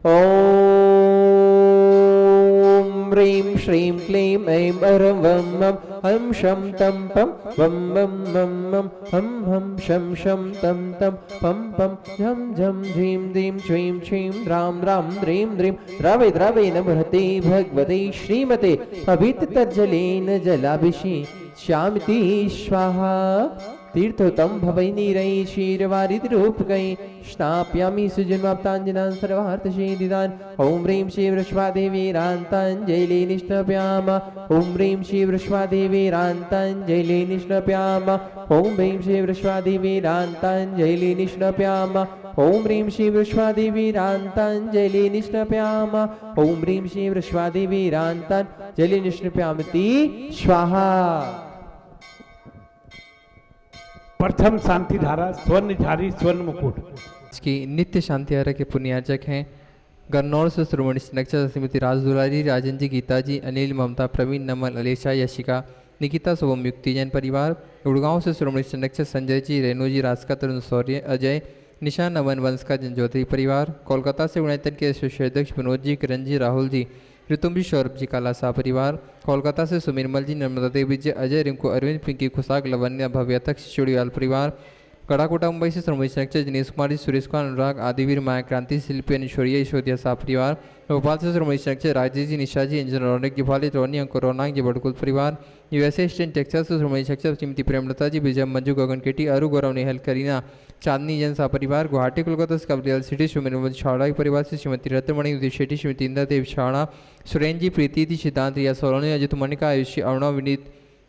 ॐ ह्रीं श्रीं क्लीं ऐं अरं वं मं हं शं तं पं वं मं मं मं हं हं शं शं तं तं पं पं झं झं झीं धिं श्रीं श्रीं द्रां द्रां द्रीं द्रीं द्रवे द्रवे नमस्ते भगवते श्रीमते पवित्रतर्जलेन जलाभिषेक्ष्यामिति स्वाहा। तीर्थोत्तम भवै नीरै क्षीरवारिधिरूपकै स्नाप्यामि सुजन्माप्ताञ्जनान् सर्वार्थशेदिदान्। ॐ ह्रीं श्रीं वृषभादेवीरान्ताञ्जलि निष्णप्याम। ॐ ह्रीं श्रीं वृषभादेवीरान्ताञ्जलि निष्णप्याम। ॐ ह्रीं श्रीं वृषभादेवीरान्ताञ्जलि निष्णप्याम। ॐ ह्रीं श्रीं वृषभादेवीरान्ताञ्जलि निष्णप्याम। ॐ ह्रीं श्रीं वृषभादेवीरान्ताञ्जलि निष्णप्यामिति स्वाहा। प्रथम शांति धारा स्वर्णधारी स्वर्ण मुकुट की नित्य शांति आरा के पुण्यार्चक हैं गन्नौर से श्रोमणी नक्षत्र श्रीमती राजदुलारी, राजन जी, गीता जी, अनिल, ममता, प्रवीण, नमल, अलेशा, यशिका, निकिता, शुभम, युक्ति जैन परिवार। गुड़गांव से श्रोमणी नक्षत्र संजय जी, रेणु जी, राजका, तरुण, शौर्य, अजय, निशा, नमन, वंश का जनज्योति परिवार। कोलकाता से गुणायतन के अध्यक्ष विनोद जी, किरण जी, राहुल जी, ऋतुम्भी, सौरभ जी, कालासा परिवार। कोलकाता से सुमिरमल जी, नर्मदा देवी जी, अजय, रिंकू, अरविंद, पिंकी, खुशाक, लवन्या, भव्य तक, चुड़ीवाल परिवार। कड़ाकोटा मुंबई से श्रोमणी नक्षत्र दिनेश कुमार जी, सुरेश कुमार, अनुराग, आदिवीर, माया क्रांति, शिल्पी, ऐश्वर्या, यशोदिया सा परिवार। भोपाल से श्रोमणी नक्षत्र राजेश जी, निशा जी, अंजन, रौनक जी, भाली, रोनी, अंकुर, रौनाक जी, बड़कुल परिवार। यूएसए ईस्टर्न टेक्सास से श्रोमणी नक्षत्र श्रीमती प्रेमलता जी, विजय, मंजू, गगन केटी, अरु, गौरव, नेहल, करीना, चांदनी जन सा परिवार। गुवाहाटी कोलकाता से कबलियल सिटी सुमिरमल छावड़ा परिवार से श्रीमती रत्नमणि, उदित शेट्टी, श्रीमती इंदा देव छावड़ा, सुरेन जी, प्रीति जी, सिद्धांत, रिया सोलोनी, अजित मनिका, आयुषी, अरुणा,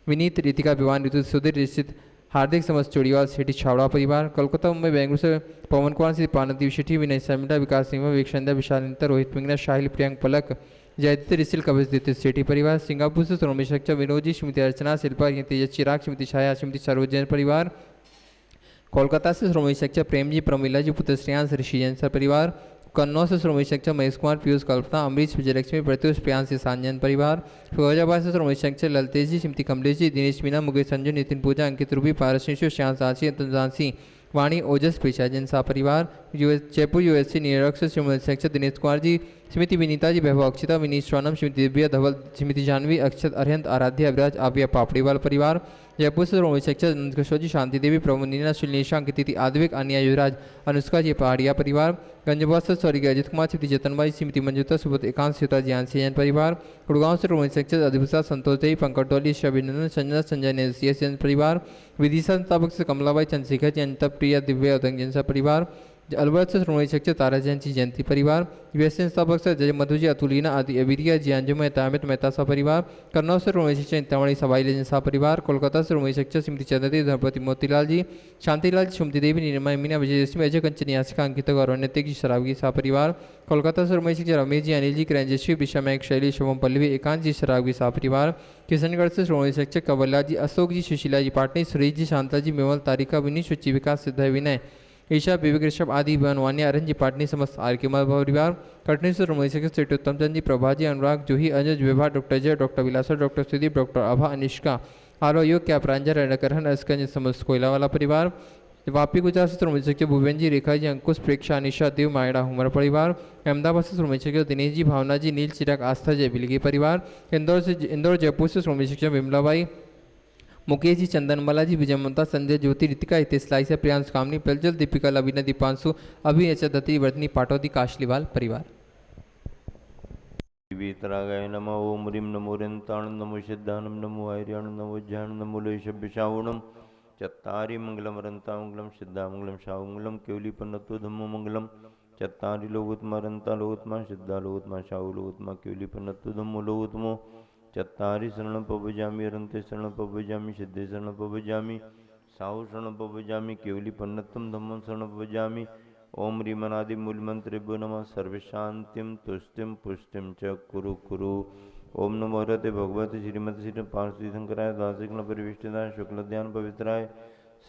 विनीत, रितिका, विवान, ऋतु, सुधीर, रिश्चित, हार्दिक समस्त चोड़ीवाल शेट्टी छावड़ा परिवार। कोलकाता मुंबई बेंगलुरु से पवन कुमार से पानदीप शेट्टी, विनय शर्मिला, विकास सिंह, विवेक संध्या, विशाल नित्तर, रोहित मिंगना, शाहिल, प्रियंक, पलक, जयदीप, रिसिल, कवच, दित्य शेट्टी परिवार। सिंगापुर से श्रोमणी नक्षत्र विनोद जी, श्रीमती अर्चना, शिल्पा, तेजस, चिराग, श्रीमती छाया, श्रीमती सरोज जैन परिवार। कोलकाता से श्रोमणी नक्षत्र प्रेम जी, प्रमिला जी, पुत्र श्रेयांश, ऋषि जैन परिवार। कन्नौज से श्रोमणी नक्षत्र महेश कुमार, पीयूष, कल्पना, अमरीश, विजयलक्ष्मी, प्रत्युष, प्रियांश, सांजन परिवार। फिरोजाबाद से श्रोमणी नक्षत्र ललतेज जी, श्रीमती कमलेश जी, दिनेश मीना, मुकेश, संजू, नितिन पूजा, अंकित, रूबी, पारस, श्याम सांसी, अंतन झांसी, वाणी, ओजस, प्रीशा जैन सा परिवार। जयपुर यूएससी न्यूयॉर्क से श्रीमती नक्षत्र दिनेश कुमार जी, श्रीमती विनीता जी, वैभव, अक्षिता, विनीत, स्वानम, श्रीमती दिव्या, धवल, श्रीमती जानवी, अक्षत, अरिहंत, आराध्या, अविराज, आव्या, पापड़ीवाल परिवार। जयपुर से श्रोमणी नक्षत्र नंदकिशोर जी, शांति देवी, प्रभु, नीना, सुनीशा, अंकिति, आद्विक, अनिया, युवराज, अनुष्का जी, पहाड़िया परिवार। गंजबाद से स्वर्गीय अजित कुमार, श्रीमती जतनबाई, श्रीमती मंजुता, सुबोध, एकांत, सीता जी, आंसी जैन परिवार। गुड़गांव से श्रोमणी नक्षत्र अधिभूषा, संतोष देवी, पंकज डोली, अभिनंदन, संजना, संजय ने जैन परिवार। विदिशा संस्थापक से कमलाबाई, चंद्रशेखर जी, अंतप, प्रिया, दिव्या, उदंग जैन सा परिवार। अलवर से श्रोमणी नक्षत्र तारा जैन जी, जयंती परिवार। यूएसए संस्थापक से जय मधु जी, अतुलीना, आदि, अविरिया जी, अंजुम, तामित, मेहता सा परिवार। कन्नौज से श्रोमणी नक्षत्र इंतावणी, सवाई जैन सा परिवार। कोलकाता से श्रोमणी नक्षत्र श्रीमती चंद्रदेव, धनपति, मोतीलाल जी, शांतिलाल जी, सुमति देवी, नीरमा, मीना, विजयलक्ष्मी, अजय, कंचन, यासिका, अंकित, गौरव, नैतिक जी, शराबगी सा परिवार। कोलकाता से श्रोमणी नक्षत्र रमेश जी, अनिल जी, क्रंजश्री, विषा, मैक, शैली, शुभम, पल्लवी, एकांत जी, शराबगी सा परिवार। किशनगढ़ से श्रोमणी नक्षत्र कवल्ला जी, अशोक जी, सुशीला जी, पाटनी, सुरेश जी, शांता जी, मेवल, तारिका, विनीत, शुचि, विकास, सिद्ध, विनय, ईशा, विवेक, ऋषभ, आदि, बनवानिया, अरन जी, पाटनी, समस्त आर के परिवार। कटनी से श्रोमणी नक्षत्र उत्तम चंद जी, प्रभा जी, अनुराग, जूही, अजय, विभा, डॉक्टर जय, डॉक्टर विलासा, डॉक्टर सुदीप, डॉक्टर आभा, अनिष्का, आरो योग, क्या प्रांजल, रणकरहन, अस्कंज, समस्त कोयला वाला परिवार। वापी गुजरात से श्रोमणी नक्षत्र भुवन जी, रेखा जी, अंकुश, प्रेक्षा, अनिशा, देव, मायड़ा, हुमर परिवार। अहमदाबाद से श्रोमणी नक्षत्र दिनेश जी, भावना जी, नील, चिराग, आस्था, जय बिलगी परिवार। इंदौर जयपुर से श्रोमणी नक्षत्र विमलाबाई, मुकेश जी, चंदनमला जी, विजय, ममता, संजय, ज्योति, रितिका, हितेश, लाइसा, प्रियांश, कामनी, प्रज्वल, दीपिका, लवीना, दीपांशु, अभि, अचल, दत्ती, वर्धनी, पाटौदी, काशलीवाल परिवार। वीतरागाय नमः। ओम ह्रीं नमो रन्ताण, नमो सिद्धानम, नमो आर्याण, नमो ज्ञान, नमो लेशभ्यशावणम। चत्तारि मंगलम रन्ता मंगलम सिद्धा मंगलम शावमंगलम केवली पन्नतो धम्मो मंगलम। चत्तारि लोकोत्तमा रन्ता लोकोत्तमा सिद्धा लोकोत्तमा शाव लोकोत्तमा केवली पन्नतो धम्मो लोकोत्तमो। चत्तारि शरणं पवजामि रन्ते शरणं पवजामि सिद्धे शरणं पवजामि साहु शरणं पवजामि केवली पन्नतम धम्मं शरणं पवजामि। ओम ह्रीमनादि मूलमंत्रेभ्यो नमः। सर्वशांतिं तुष्टिं पुष्टिं च कुरु कुरु। ओम नमो हरते भगवते श्रीमती श्री पार्वती शंकराय दासिकन परिविष्टिताय शुक्लध्यान पवित्राय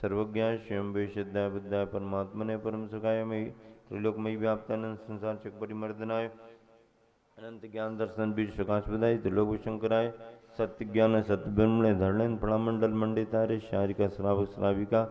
सर्वज्ञाय स्वयं वैशद्धाय बुद्धाय परमात्मने परम सुखाय मयि त्रिलोकमयि व्याप्तानंद संसार चक परिमर्दनाय अनंत ज्ञान दर्शन बीज प्रकाशपदाय त्रिलोक शंकराय सत्य ज्ञान सत्य ब्रह्मणे धरणेन प्रणामंडल मंडितारे शारिका श्रावक श्राविका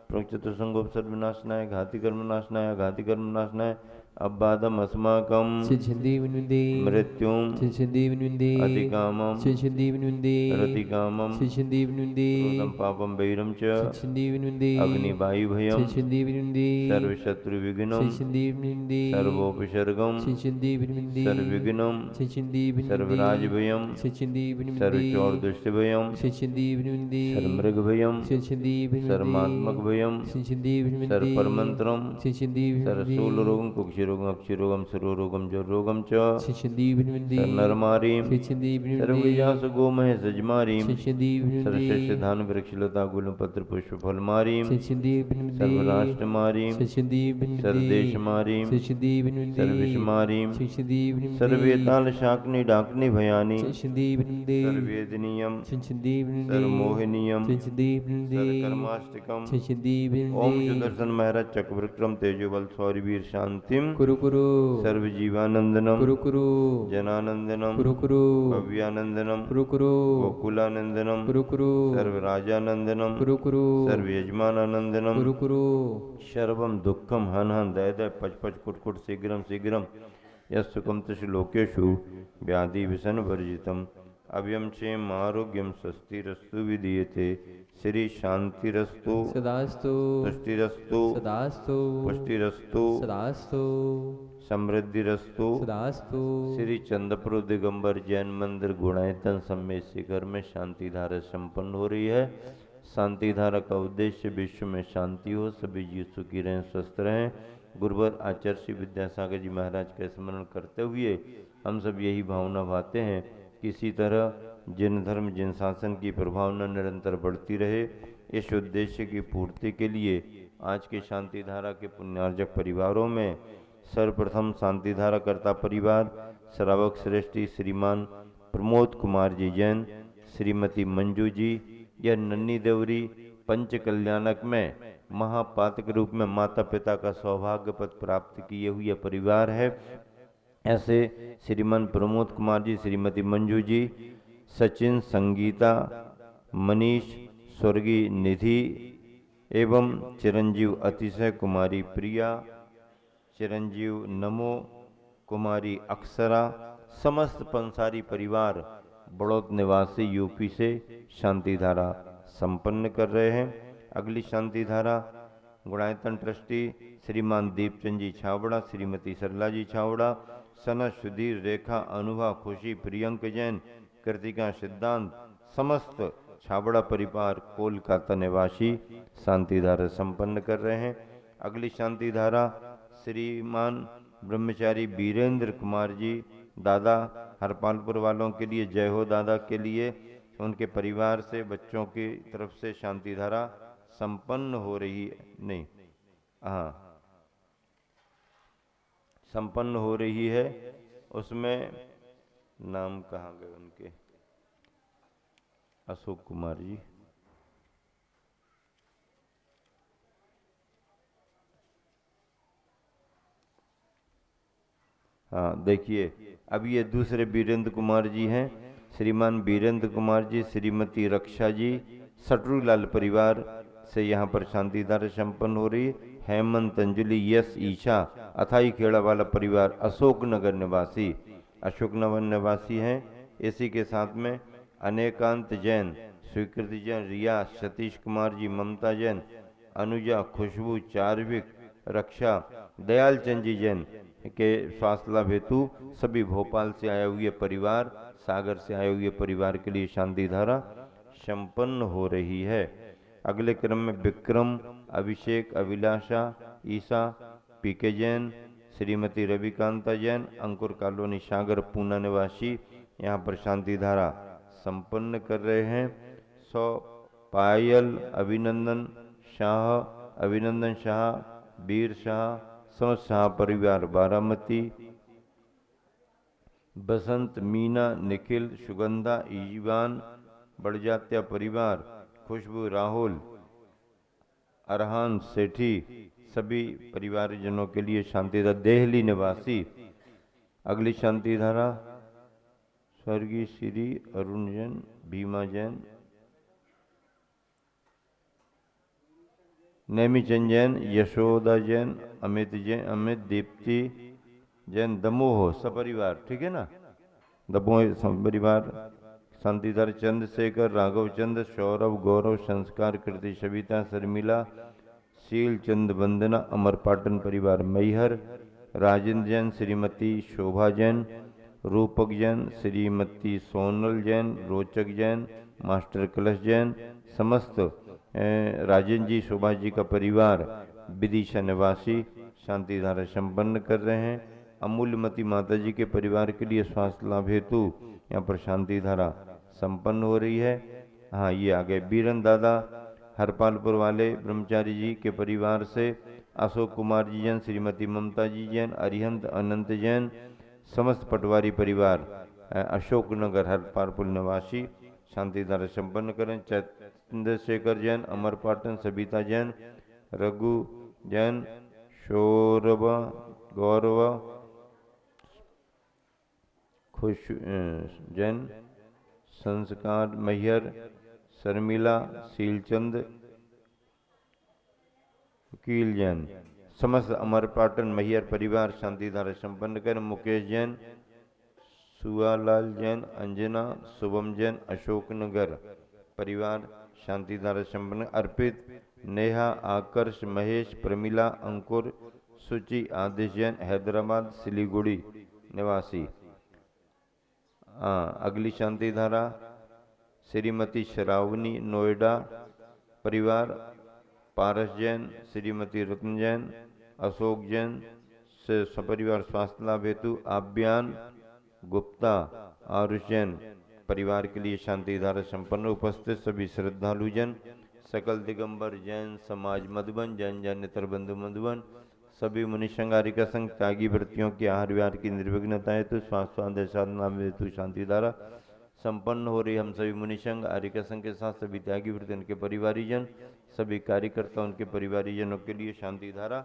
प्रोक्षत संगोपसर विनाशनाय घाति कर्म नाशनाय घाति कर्म नाशनाय अबाधम अस्माकं छिंदी विनुंदी मृत्युं छिंदी विनुंदी अतिकामं छिंदी विनुंदी रतिकामं छिंदी विनुंदी क्रोधं पापं वैरं च छिंदी विनुंदी अग्निवायुभयं छिंदी विनुंदी सर्वशत्रुविघ्नं छिंदी विनुंदी सर्वोपसर्गं छिंदी विनुंदी सर्वविघ्नं छिंदी विनुंदी सर्वराजभयं छिंदी विनुंदी सर्वचोरदुष्टभयं छिंदी विनुंदी सर्वमृगभयं छिंदी विनुंदी सर्वमात्मकभयं छिंदी विनुंदी सर्वपरमन्त्रं छिंदी विनुंदी सर्वशूलरोगं कुक्षिरोगं अक्षिरोगं सर्वरोगं जरोगं च छिंदी विनुंदी सर्वनरमारीं छिंदी विनुंदी सर्वव्यास गोमह सजमारीं छिंदी विनुंदी सर्वश्रेष्ठ धान वृक्षलता गुल पत्र पुष्प फलमारीं छिंदी विनुंदी सर्वराष्ट्रमारीं छिंदी विनुंदी सर्वदेशमारीं छिंदी विनुंदी सर्वविषमारीं छिंदी विनुंदी सर्वेताल शाकनी डाकनी भयानी छिंदी विनुंदी सर्वेदनीयं छिंदी विनुंदी सर्वमोहिनीयं छिंदी विनुंदी सर्वकर्माष्टकं छिंदी ओम विनुंदी सुदर्शन महाराज चक्रविक्रम तेजोबल सौरवीर शांतिम कुरु कुरु सर्वजीवानंदनम कुरु कुरु जनानंदनम कुरु कुरु भव्यानंदनम कुरु कुरु गोकुलानंदनम कुरु कुरु सर्वराजानंदनम कुरु कुरु सर्वयजमानानंदनम कुरु कुरु सर्वम दुःखम हन हन दय दय पच पच कुट कुट शीघ्रम शीघ्रम यस्सुकम तस्य लोकेषु व्याधि विषण वर्जितम अभयम क्षेम आरोग्यम स्वस्तिरस्तु विधीयते श्री शांतिरस्तु सदास्तु तुष्टिरस्तु सदास्तु पुष्टिरस्तु सदास्तु समृद्धिरस्तु सदास्तु श्री चंद्रपुर दिगंबर जैन मंदिर गुणायतन समेत शिखर में शांति धारा संपन्न हो रही है। शांति धारा का उद्देश्य विश्व में शांति हो, सभी जीव सुखी रहें, स्वस्थ रहें। गुरुवर आचार्य श्री विद्यासागर जी महाराज का स्मरण करते हुए हम सब यही भावना भाते हैं कि इसी तरह जिन धर्म जिन शासन की प्रभावना निरंतर बढ़ती रहे। इस उद्देश्य की पूर्ति के लिए आज के शांति धारा के पुण्यार्जक परिवारों में सर्वप्रथम शांति धारा कर्ता परिवार श्रावक श्रेष्ठी श्रीमान प्रमोद कुमार जी जैन, श्रीमती मंजू जी, यह नन्ही देवरी पंच कल्याणक में महापातक रूप में माता पिता का सौभाग्य पद प्राप्त किए हुए परिवार है। ऐसे श्रीमान प्रमोद कुमार जी, श्रीमती मंजू जी, सचिन, संगीता, मनीष, स्वर्गीय निधि एवं चिरंजीव अतिशय कुमारी प्रिया, चिरंजीव नमो, कुमारी अक्षरा, समस्त पंसारी परिवार बड़ौद निवासी यूपी से शांति धारा संपन्न कर रहे हैं। अगली शांति धारा गुणायतन ट्रस्टी श्रीमान दीपचंद जी छावड़ा, श्रीमती सरला जी छावड़ा, सना, सुधीर, रेखा, अनुभा, खुशी, प्रियंक जैन, कृतिका, सिद्धांत, समस्त छावड़ा परिवार कोलकाता निवासी शांति धारा संपन्न कर रहे हैं। अगली शांति धारा श्रीमान ब्रह्मचारी वीरेंद्र कुमार जी, दादा हरपालपुर वालों के लिए जय हो दादा के लिए उनके परिवार से बच्चों की तरफ से शांति धारा संपन्न हो रही है, नहीं हाँ संपन्न हो रही है। उसमें नाम कहाँ गए उनके, अशोक कुमार जी, हाँ देखिए अब ये दूसरे वीरेंद्र कुमार जी हैं। श्रीमान वीरेंद्र कुमार जी, श्रीमती रक्षा जी, सटरूलाल परिवार से यहाँ पर शांति धारा संपन्न हो रही है। हेमंत, अंजलि, यश, ईशा, अथाई खेड़ा वाला परिवार अशोकनगर निवासी, अशोकनगर निवासी हैं। इसी के साथ में अनेकांत जैन, स्वीकृति जैन, रिया, सतीश कुमार जी, ममता जैन, अनुजा, खुशबू, चार्विक, रक्षा, दयाल चंद जी जैन के स्वास्थ्य लाभ हेतु सभी भोपाल से आए हुए परिवार, सागर से आए हुए परिवार के लिए शांति धारा संपन्न हो रही है। अगले क्रम में विक्रम, अभिषेक, अभिलाषा, ईसा, पीके जैन, श्रीमती रविकांता जैन, अंकुर कॉलोनी सागर पूना निवासी यहाँ पर शांति धारा संपन्न कर रहे हैं। पायल, अभिनंदन शाह, अभिनंदन शाह, वीर शाह, समस्त शाह परिवार बारामती, बसंत, मीना, निखिल, सुगंधा, ईवान, बड़जात्या परिवार, खुशबू, राहुल, अरहान सेठी, सभी परिवारजनों के लिए शांति धारा। देहली निवासी अगली शांति धारा स्वर्गीय श्री अरुण जैन, भीमा जैन, नेमीचंद जैन, यशोदा जैन, अमित दीप्ति जैन, दमोह सपरिवार, ठीक है ना, दमोह सपरिवार, शांतिधर, चंद्रशेखर, राघव चंद्र, सौरभ, गौरव, संस्कार, कृति, सविता, शर्मिला, शील चंद, वंदना, अमरपाटन परिवार, मैहर, राजेंद्र जैन, श्रीमती शोभा जैन, रूपक जैन, श्रीमती सोनल जैन, रोचक जैन, मास्टर कलश जैन, समस्त राजेंद्र जी, शोभा जी का परिवार, विदिशा निवासी शांतिधारा संपन्न कर रहे हैं। अमूल्यमती माता जी के परिवार के लिए स्वास्थ्य लाभ हेतु यहाँ पर शांति धारा संपन्न हो रही है। हाँ, ये आ गए बीरन दादा हरपालपुर वाले ब्रह्मचारी जी के परिवार से अशोक कुमार जी जैन, श्रीमती ममता जी जैन, अरिहंत अनंत जैन, समस्त पटवारी परिवार अशोक नगर हरपालपुर निवासी शांति धारा संपन्न करें। चंद्रशेखर जैन, अमरपाटन, सबिता जैन, रघु जैन, सौरभ, गौरव, खुश जैन, संस्कार, मैहर, शर्मिला, शीलचंद, वकील जैन, समस्त अमरपाटन मैहर परिवार शांति धारा संपन्न कर। मुकेश जैन, सुआलाल जैन, अंजना, शुभम जैन, अशोकनगर परिवार शांति धारा संपन्न। अर्पित, नेहा, आकर्ष, महेश, प्रमिला, अंकुर, सुचि, आदेश जैन, हैदराबाद सिलीगुड़ी निवासी। अगली शांति धारा श्रीमती श्रावणी, नोएडा परिवार, पारस जैन, श्रीमती रत्न जैन, अशोक जैन से सपरिवार स्वास्थ्य लाभ हेतु। आभ्यान गुप्ता, आरुष जैन परिवार के लिए शांति धारा संपन्न। उपस्थित सभी श्रद्धालु जन, सकल दिगंबर जैन समाज मधुबन, जैन जैनेतर बंधु मधुबन, सभी मुनिसंघ आर्य संघ त्यागी वृत्तियों की आहार विहार की निर्विघ्नता हेतु स्वास्थ्य साधना हेतु शांति धारा संपन्न हो रही। हम सभी मुनिसंघ आर्य संघ के साथ सभी त्यागी वृत्ति, उनके परिवारीजन, सभी कार्यकर्ता, उनके परिवारीजनों के लिए शांति धारा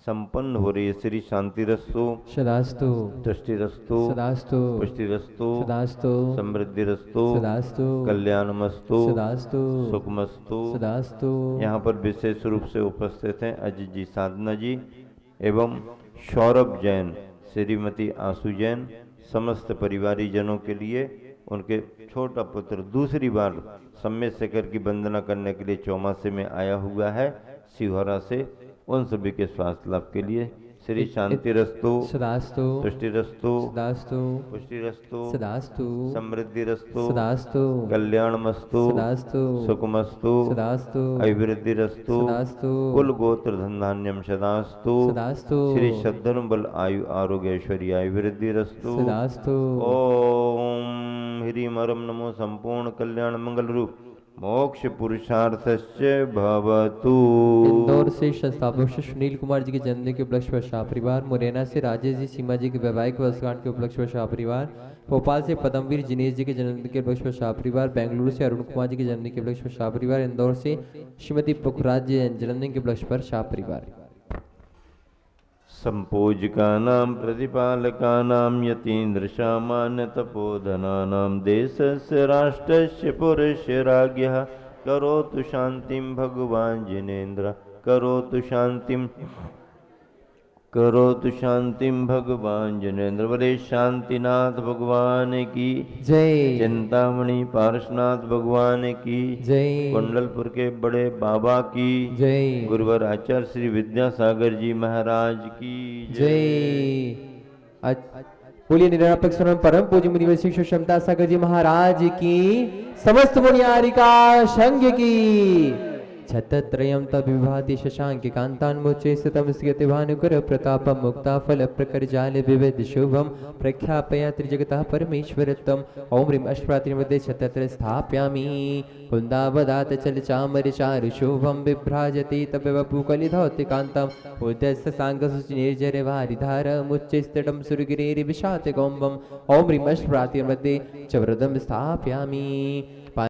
संपन्न हो रही है। श्री शांतिरस्तु, सदास्तु, तुष्टिरस्तु, सदास्तु, पुष्टिरस्तु, सदास्तु, समृद्धिरस्तु, सदास्तु, कल्याणमस्तु, सदास्तु, सुखमस्तु। सदास्तु। यहाँ पर विशेष रूप से उपस्थित हैं अजित जी, साधना जी एवं सौरभ जैन, श्रीमती आंसू जैन, समस्त परिवारी जनों के लिए उनके छोटा पुत्र दूसरी बार सम्य शेखर की वंदना करने के लिए चौमासे में आया हुआ है शिवहरा से, उन सभी के स्वास्थ्य लाभ के लिए श्री शांतिरस्तु, सदास्तु, तुष्टिरस्तु, सदास्तु, पुष्टिरस्तु, सदास्तु, समृद्धिरस्तु, सदास्तु, कल्याणमस्तु, सदास्तु, सुखमस्तु, सदास्तु, अभिवृद्धिरस्तु, सदास्तु, कुल गोत्र धनधान्यम सदास्तु, सदास्तु, श्री सद्धर्म बल आयु आरोग्य ऐश्वर्य अभिवृद्धिरस्तु, सदास्तु। ओम ह्रीम हरम नमो संपूर्ण कल्याण मंगल रूप मोक्ष पुरुषार्थस्य भवतु। इंदौर से संस्थापक श्री सुनील कुमार जी के जन्मदिन के उपलक्ष्य पर शाह परिवार, मुरैना से राजेश जी सीमा जी के वैवाहिक वर्षगांठ के उपलक्ष्य पर शाह परिवार, भोपाल से पदमवीर जिनेश जी के जन्मदिन के उपलक्ष्य पर शाह परिवार, बेंगलुरु से अरुण कुमार जी के जन्मदिन के उपलक्ष्य पर शाह परिवार, इंदौर से श्रीमती पुखराज जी जन्मदिन के उपलक्ष्य पर शाह परिवार। संपूजकानां प्रतिपालकानां यतीन्द्र सामान्य तपोधनानां देशस्य राष्ट्रस्य पुरस्य राज्ञः करोतु शांतिं भगवान् जिनेन्द्र करोतु शांतिं भगवान जिनेन्द्र। बोले शांतिनाथ भगवान की जय, चिंतामणि पारसनाथ भगवान की जय, कुंडलपुर के बड़े बाबा की जय, गुरुवर आचार्य श्री विद्यासागर जी महाराज की जय। बोलिए निरापक स्वयं परम पूज्य मुनिवर श्री क्षमता सागर जी महाराज की, समस्त मुनियारिका संघ की। छत्रत्रयं तद्विभाति शशांक कांतान्मुचे स्थितं स्थिते भानुकर प्रतापं मुक्ता फल प्रकर जाल विविध शुभम प्रख्यापया त्रिजगतः परमेश्वरत्वम्। ओम ह्रीं अष्टप्रातिमध्ये छत्रत्र स्थापयामि कुन्दावदात चल चामर चारु शुभम विभ्राजति तपवपुकलिधौति कांतम् उदस्य सांगसुचि निर्जर वारिधार मुच्चैस्तटं सुरगिरेरि विशात गौम्बम। ओम ह्रीं अष्टप्रातिमध्ये च वृदं स्थापयामि।